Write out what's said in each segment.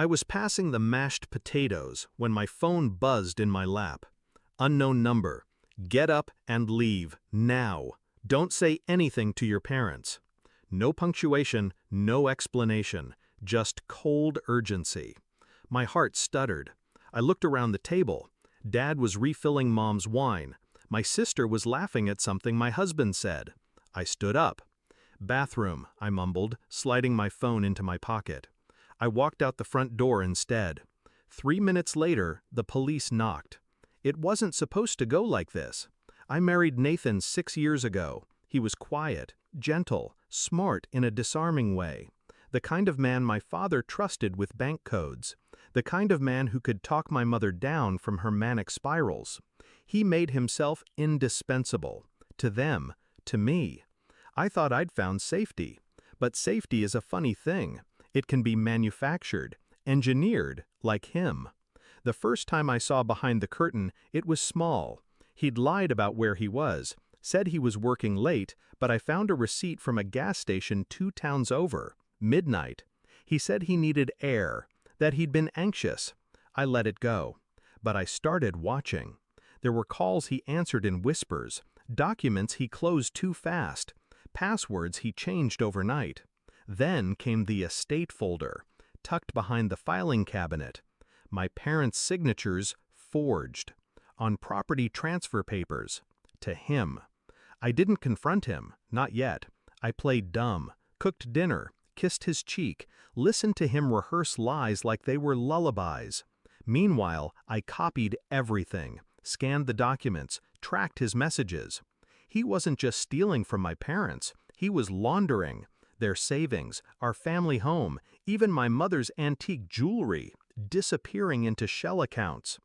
I was passing the mashed potatoes when my phone buzzed in my lap. Unknown number. Get up and leave, now. Don't say anything to your parents. No punctuation, no explanation, just cold urgency. My heart stuttered. I looked around the table. Dad was refilling Mom's wine. My sister was laughing at something my husband said. I stood up. Bathroom, I mumbled, sliding my phone into my pocket. I walked out the front door instead. 3 minutes later, the police knocked. It wasn't supposed to go like this. I married Nathan 6 years ago. He was quiet, gentle, smart in a disarming way. The kind of man my father trusted with bank codes. The kind of man who could talk my mother down from her manic spirals. He made himself indispensable. To them, to me. I thought I'd found safety. But safety is a funny thing. It can be manufactured, engineered, like him. The first time I saw behind the curtain, it was small. He'd lied about where he was, said he was working late, but I found a receipt from a gas station 2 towns over. Midnight. He said he needed air, that he'd been anxious. I let it go. But I started watching. There were calls he answered in whispers, documents he closed too fast, passwords he changed overnight. Then came the estate folder, tucked behind the filing cabinet. My parents' signatures forged. On property transfer papers. To him. I didn't confront him, not yet. I played dumb, cooked dinner, kissed his cheek, listened to him rehearse lies like they were lullabies. Meanwhile, I copied everything, scanned the documents, tracked his messages. He wasn't just stealing from my parents, he was laundering. Their savings, our family home, even my mother's antique jewelry, disappearing into shell accounts.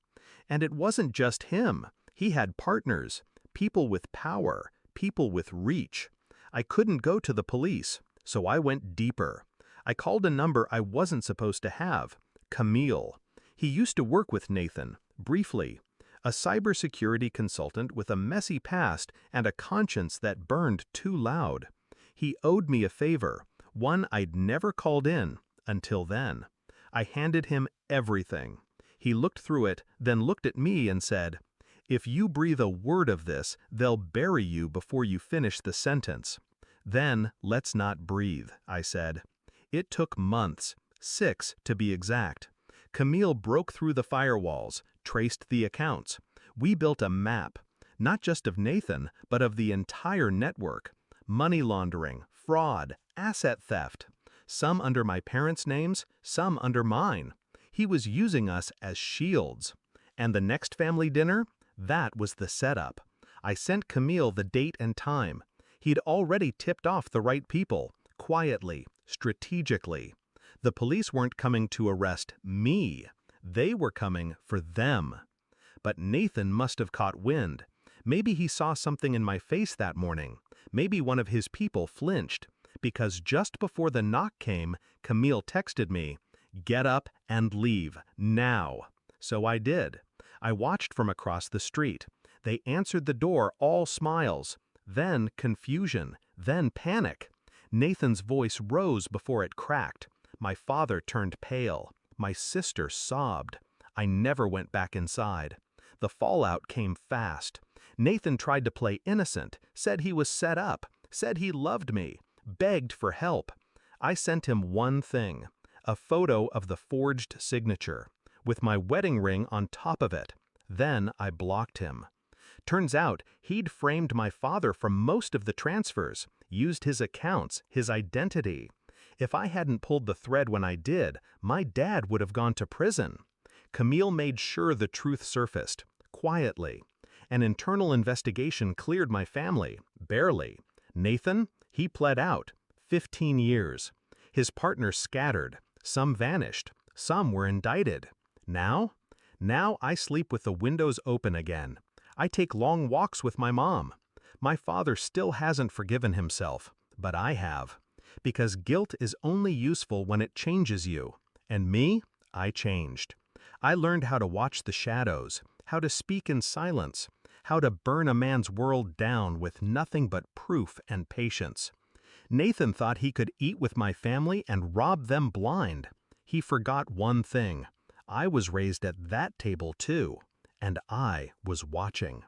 And it wasn't just him. He had partners, people with power, people with reach. I couldn't go to the police, so I went deeper. I called a number I wasn't supposed to have, Camille. He used to work with Nathan, briefly. A cybersecurity consultant with a messy past and a conscience that burned too loud. He owed me a favor, one I'd never called in, until then. I handed him everything. He looked through it, then looked at me and said, "If you breathe a word of this, they'll bury you before you finish the sentence." "Then let's not breathe," I said. It took months, 6 to be exact. Camille broke through the firewalls, traced the accounts. We built a map, not just of Nathan, but of the entire network. Money laundering, fraud, asset theft. Some under my parents' names, some under mine. He was using us as shields. And the next family dinner? That was the setup. I sent Camille the date and time. He'd already tipped off the right people, quietly, strategically. The police weren't coming to arrest me. They were coming for them. But Nathan must have caught wind. Maybe he saw something in my face that morning. Maybe one of his people flinched. Because just before the knock came, Camille texted me, "Get up and leave, now." So I did. I watched from across the street. They answered the door all smiles. Then confusion. Then panic. Nathan's voice rose before it cracked. My father turned pale. My sister sobbed. I never went back inside. The fallout came fast. Nathan tried to play innocent, said he was set up, said he loved me, begged for help. I sent him one thing, a photo of the forged signature, with my wedding ring on top of it. Then I blocked him. Turns out he'd framed my father for most of the transfers, used his accounts, his identity. If I hadn't pulled the thread when I did, my dad would have gone to prison. Camille made sure the truth surfaced, quietly. An internal investigation cleared my family, barely. Nathan, he pled out, 15 years. His partners scattered, some vanished, some were indicted. Now? Now I sleep with the windows open again. I take long walks with my mom. My father still hasn't forgiven himself, but I have. Because guilt is only useful when it changes you. And me, I changed. I learned how to watch the shadows, how to speak in silence, how to burn a man's world down with nothing but proof and patience. Nathan thought he could eat with my family and rob them blind. He forgot one thing. I was raised at that table too, and I was watching.